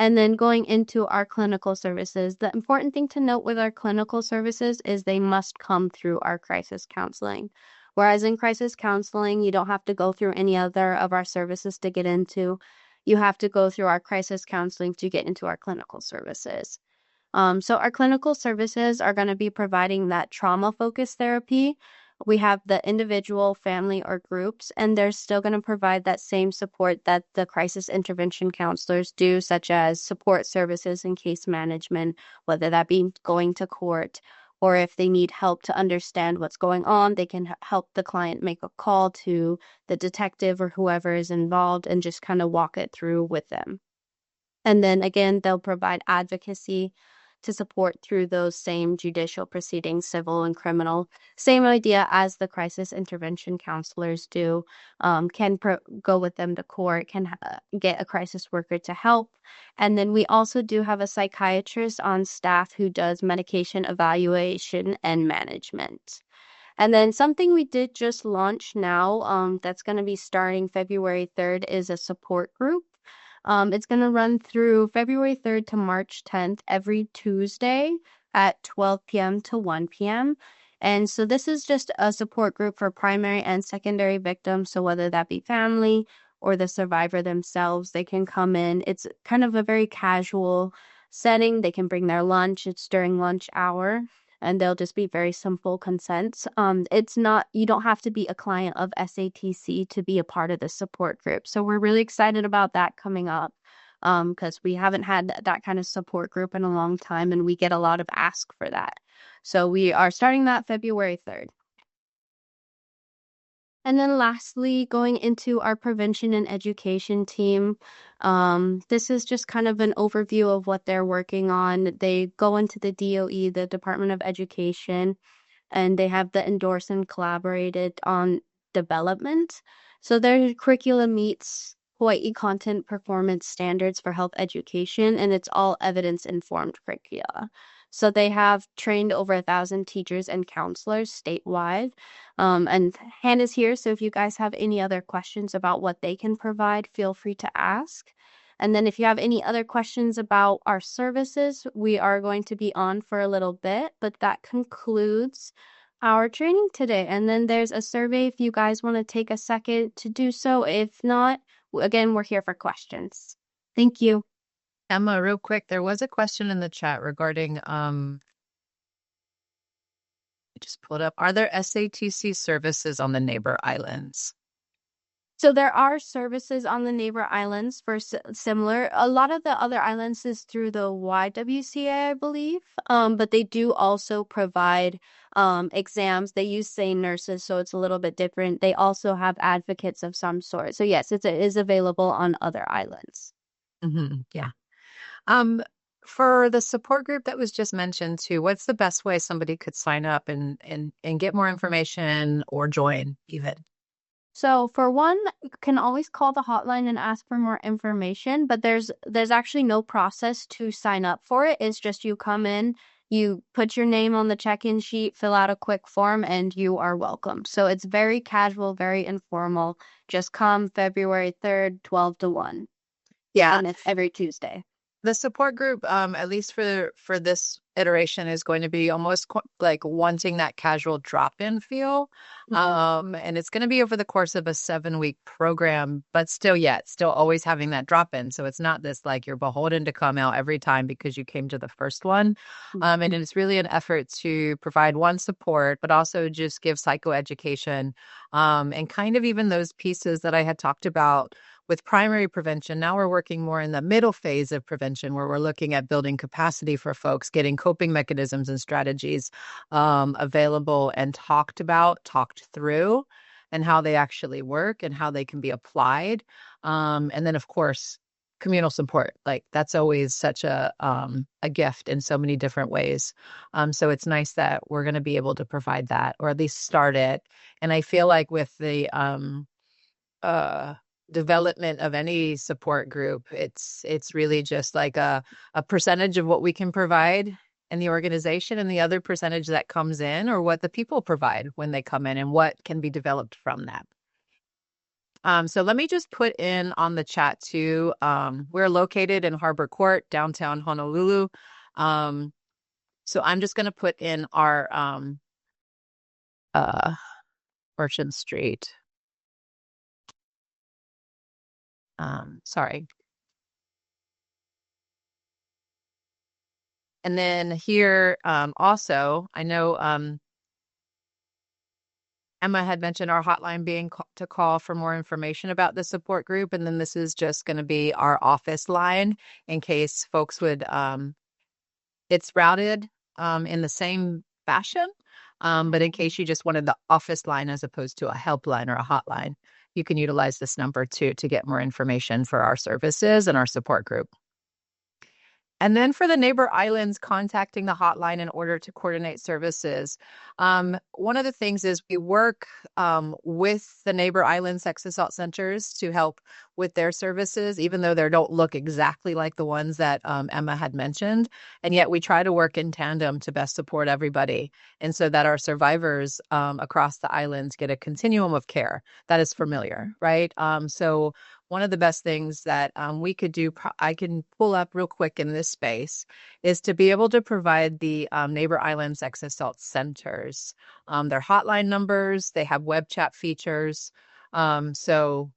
And then going into our clinical services, the important thing to note with our clinical services is they must come through our crisis counseling. Whereas in crisis counseling, you don't have to go through any other of our services to get into. You have to go through our crisis counseling to get into our clinical services. So our clinical services are going to be providing that trauma-focused therapy. We have the individual, family, or groups, and they're still going to provide that same support that the crisis intervention counselors do, such as support services and case management, whether that be going to court, or if they need help to understand what's going on, they can help the client make a call to the detective or whoever is involved and just kind of walk it through with them. And then again, they'll provide advocacy to support through those same judicial proceedings, civil and criminal. Same idea as the crisis intervention counselors do. Can go with them to court, can get a crisis worker to help. And then we also do have a psychiatrist on staff who does medication evaluation and management. And then something we did just launch now, that's going to be starting February 3rd is a support group. It's going to run through February 3rd to March 10th every Tuesday at 12 p.m. to 1 p.m. And so this is just a support group for primary and secondary victims. So whether that be family or the survivor themselves, they can come in. It's kind of a very casual setting. They can bring their lunch. It's during lunch hour, and they'll just be very simple consents. It's not, you don't have to be a client of SATC to be a part of the support group. So we're really excited about that coming up, because we haven't had that kind of support group in a long time, and we get a lot of ask for that. So we are starting that February 3rd. And then lastly, going into our prevention and education team, this is just kind of an overview of what they're working on. They go into the DOE, the Department of Education, and they have the endorsed and collaborated on development. So their curriculum meets Hawaii content performance standards for health education, and it's all evidence-informed curricula. So they have trained over 1,000 teachers and counselors statewide. And Hannah's here, so if you guys have any other questions about what they can provide, feel free to ask. And then if you have any other questions about our services, we are going to be on for a little bit, but that concludes our training today. And then there's a survey if you guys want to take a second to do so. If not, again, we're here for questions. Thank you. Emma, real quick, there was a question in the chat regarding, I just pulled up, are there SATC services on the neighbor islands? So there are services on the neighbor islands for similar. A lot of the other islands is through the YWCA, I believe. But they do also provide exams. They use sane nurses, so it's a little bit different. They also have advocates of some sort. So yes, it is available on other islands. Yeah. For the support group that was just mentioned too, what's the best way somebody could sign up and get more information or join even? So for one, you can always call the hotline and ask for more information, but there's actually no process to sign up for it. It's just you come in, you put your name on the check-in sheet, fill out a quick form, and you are welcome. So it's very casual, very informal. Just come February 3rd, 12 to 1. Yeah. And it's every Tuesday. The support group, at least for this iteration, is going to be almost like wanting that casual drop-in feel. And it's going to be over the course of a 7-week program, but still always having that drop-in. So it's not this like you're beholden to come out every time because you came to the first one. And it's really an effort to provide one support, but also just give psychoeducation, and kind of even those pieces that I had talked about with primary prevention. Now we're working more in the middle phase of prevention, where we're looking at building capacity for folks, getting coping mechanisms and strategies available and talked through, and how they actually work and how they can be applied. And then, of course, communal support. Like that's always such a gift in so many different ways. So it's nice that we're going to be able to provide that, or at least start it. And I feel like with the development of any support group, it's really just like a percentage of what we can provide in the organization, and the other percentage that comes in, or what the people provide when they come in, and what can be developed from that. So let me just put in on the chat too. We're located in Harbor Court, downtown Honolulu. So I'm just going to put in our Merchant Street. Sorry. And then here, also, I know Emma had mentioned our hotline being to call for more information about the support group. And then this is just going to be our office line in case folks would, it's routed in the same fashion. But in case you just wanted the office line as opposed to a helpline or a hotline, you can utilize this number too to get more information for our services and our support group. And then for the neighbor islands, contacting the hotline in order to coordinate services. One of the things is we work with the neighbor island sex assault centers to help with their services, even though they don't look exactly like the ones that Emma had mentioned. And yet we try to work in tandem to best support everybody, and so that our survivors across the islands get a continuum of care that is familiar, right? So one of the best things that we could do, I can pull up real quick in this space, is to be able to provide the neighbor islands sex assault centers, their hotline numbers. They have web chat features. So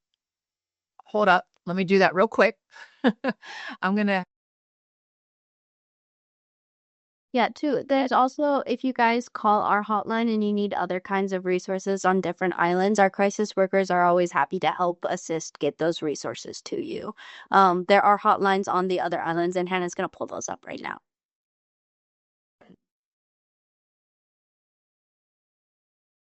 hold up, let me do that real quick. I'm gonna. Yeah, too. There's also, if you guys call our hotline and you need other kinds of resources on different islands, our crisis workers are always happy to help assist get those resources to you. There are hotlines on the other islands, and Hannah's going to pull those up right now.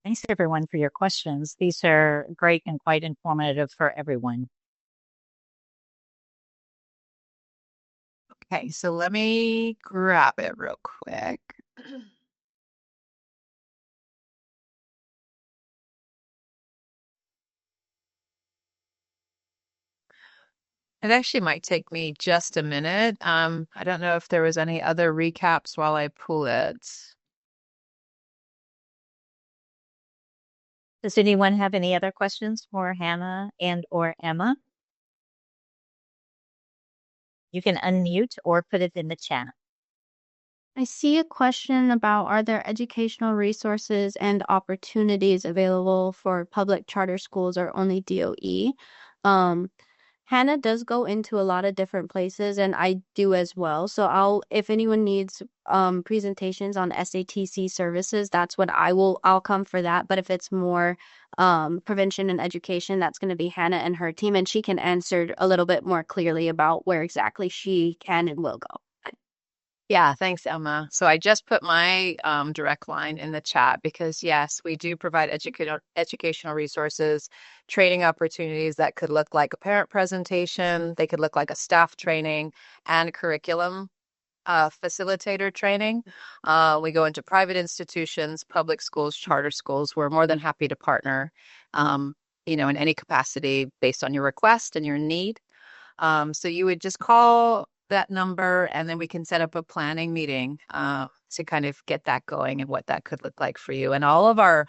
Thanks everyone for your questions. These are great and quite informative for everyone. Okay, so let me grab it real quick. It actually might take me just a minute. I don't know if there was any other recaps while I pull it. Does anyone have any other questions for Hannah and or Emma? You can unmute or put it in the chat. I see a question about, are there educational resources and opportunities available for public charter schools or only DOE? Hannah does go into a lot of different places, and I do as well. So if anyone needs presentations on SATC services, that's what I'll come for that. But if it's more prevention and education, that's going to be Hannah and her team, and she can answer a little bit more clearly about where exactly she can and will go. Yeah, thanks, Emma. So I just put my direct line in the chat because, yes, we do provide educational resources, training opportunities that could look like a parent presentation, they could look like a staff training, and curriculum facilitator training. We go into private institutions, public schools, charter schools. We're more than happy to partner, in any capacity based on your request and your need. So you would just call that number and then we can set up a planning meeting to kind of get that going and what that could look like for you. And all of our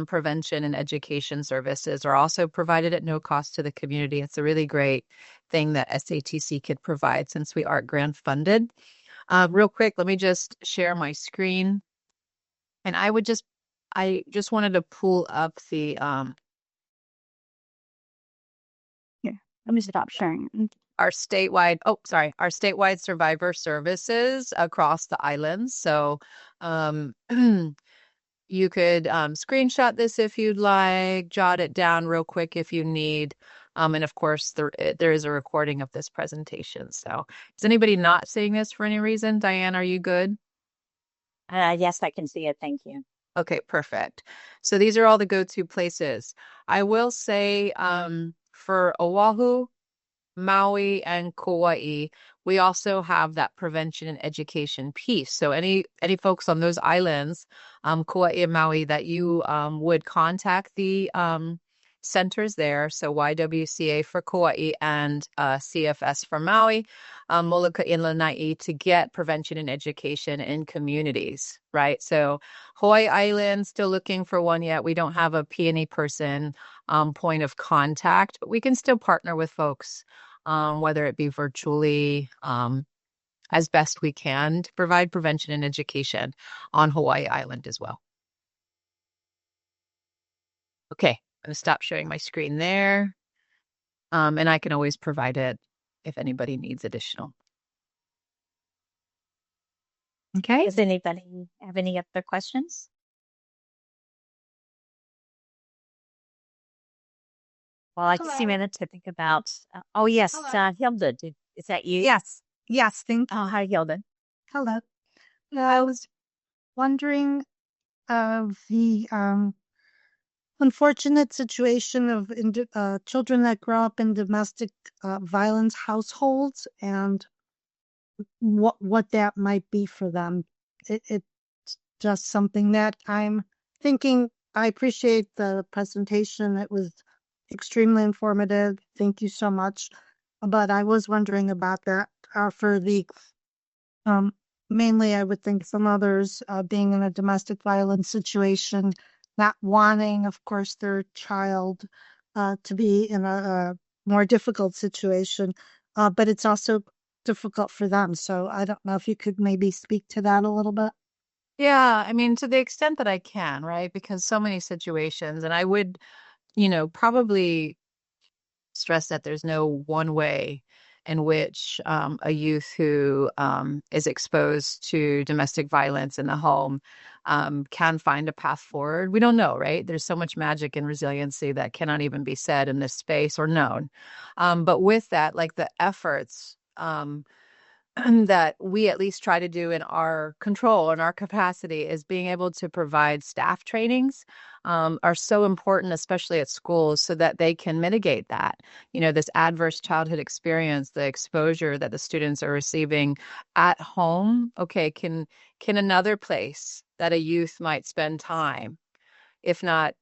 prevention and education services are also provided at no cost to the community. It's a really great thing that SATC could provide since we are grant funded. Real quick, let me just share my screen. And I just wanted to pull up the Here, let me stop sharing. our statewide survivor services across the islands. So you could screenshot this if you'd like, jot it down real quick if you need. And of course, there is a recording of this presentation. So is anybody not seeing this for any reason? Diane, are you good? Yes, I can see it. Thank you. Okay, perfect. So these are all the go-to places. I will say for Oahu, Maui, and Kauai, we also have that prevention and education piece. So any folks on those islands, Kauai and Maui, that you would contact the centers there. So YWCA for Kauai and CFS for Maui, Molokai and Lanai, to get prevention and education in communities, right? So Hawaii Island, still looking for one yet. We don't have a P&E person point of contact, but we can still partner with folks, whether it be virtually, as best we can, to provide prevention and education on Hawaii Island as well. Okay, I'm going to stop sharing my screen there. And I can always provide it if anybody needs additional. Okay. Does anybody have any other questions? Well, I just a minute to think about. Oh, yes, Hilda, is that you? Yes, thank you. Oh, hi, Hilda. Hello. I was wondering of the unfortunate situation of children that grow up in domestic violence households and what that might be for them. It's just something that I'm thinking. I appreciate the presentation. It was extremely informative. Thank you so much. But I was wondering about that for the mainly I would think some others being in a domestic violence situation, not wanting, of course, their child to be in a more difficult situation, but it's also difficult for them. So I don't know if you could maybe speak to that a little bit. Yeah, I mean, to the extent that I can, right? Because so many situations, and I would, probably stress that there's no one way in which a youth who is exposed to domestic violence in the home can find a path forward. We don't know, right? There's so much magic and resiliency that cannot even be said in this space or known. But with that, like the efforts that we at least try to do in our control and our capacity is being able to provide staff trainings are so important, especially at schools, so that they can mitigate that. This adverse childhood experience, the exposure that the students are receiving at home. Okay, can another place that a youth might spend time, if not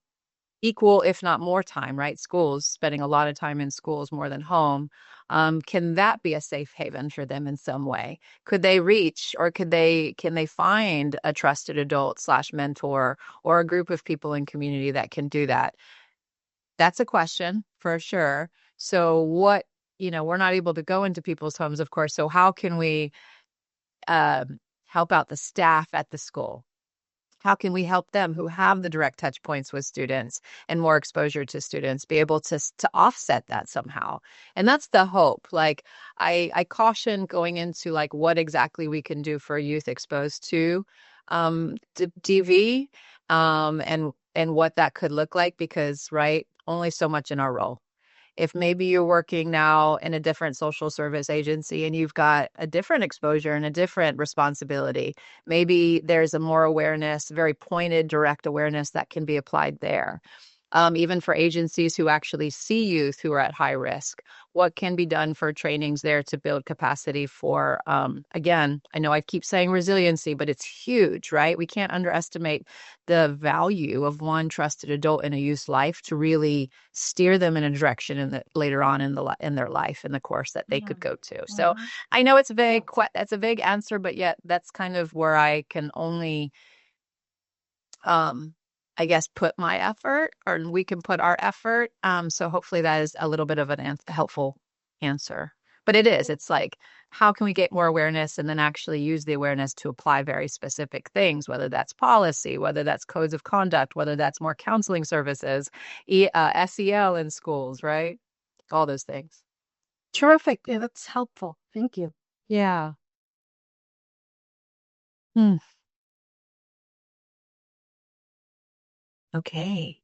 equal, if not more time, right? Schools, spending a lot of time in schools more than home. Can that be a safe haven for them in some way? Could they reach, or can they find a trusted adult / mentor or a group of people in community that can do that? That's a question for sure. So we're not able to go into people's homes, of course. So how can we help out the staff at the school? How can we help them who have the direct touch points with students and more exposure to students be able to offset that somehow? And that's the hope. Like I caution going into like what exactly we can do for youth exposed to DV and what that could look like, because right, only so much in our role. If maybe you're working now in a different social service agency and you've got a different exposure and a different responsibility, maybe there's a more awareness, very pointed, direct awareness that can be applied there. Even for agencies who actually see youth who are at high risk, what can be done for trainings there to build capacity for, again, I know I keep saying resiliency, but it's huge, right? We can't underestimate the value of one trusted adult in a youth's life to really steer them in a direction later on in their life, in the course that they could go to. So I know it's vague. That's a vague answer, but yet that's kind of where I can only I guess, put my effort, or we can put our effort. So hopefully that is a little bit of a helpful answer. But it's like, how can we get more awareness and then actually use the awareness to apply very specific things, whether that's policy, whether that's codes of conduct, whether that's more counseling services, SEL in schools, right? All those things. Terrific. Yeah, that's helpful. Thank you. Yeah. Hmm. Okay.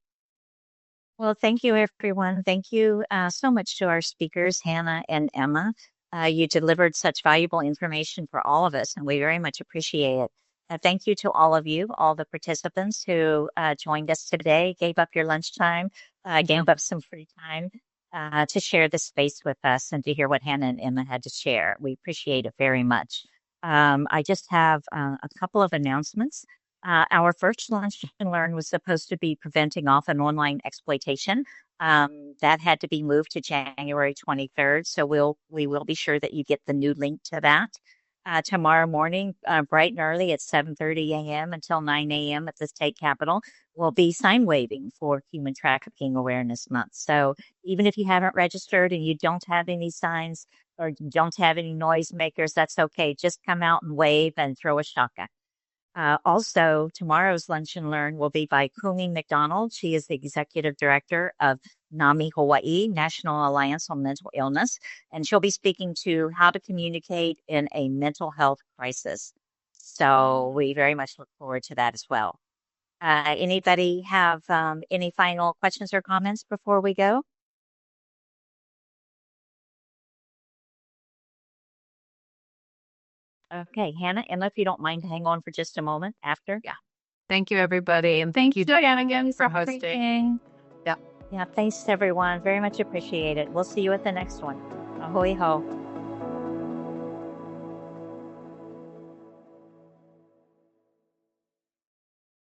Well, thank you, everyone. Thank you so much to our speakers, Hannah and Emma. You delivered such valuable information for all of us, and we very much appreciate it. Thank you to all of you, all the participants who joined us today, gave up your lunchtime, gave up some free time to share this space with us and to hear what Hannah and Emma had to share. We appreciate it very much. I just have a couple of announcemos. Our first Lunch and Learn was supposed to be preventing off and online exploitation. That had to be moved to January 23rd. So we will be sure that you get the new link to that. Tomorrow morning, bright and early at 7:30 a.m. until 9 a.m. at the state capitol, will be sign waving for Human Trafficking Awareness Month. So even if you haven't registered and you don't have any signs or don't have any noisemakers, that's okay. Just come out and wave and throw a shaka. Also, tomorrow's Lunch and Learn will be by Kumi McDonald. She is the executive director of NAMI Hawaii, National Alliance on Mental Illness, and she'll be speaking to how to communicate in a mental health crisis. So we very much look forward to that as well. Anybody have any final questions or comments before we go? Okay, Hannah, Emma, if you don't mind, hang on for just a moment after. Yeah. Thank you, everybody. And thank you, Diane, again for hosting. Yeah, thanks everyone. Very much appreciate it. We'll see you at the next one. Ahoy ho.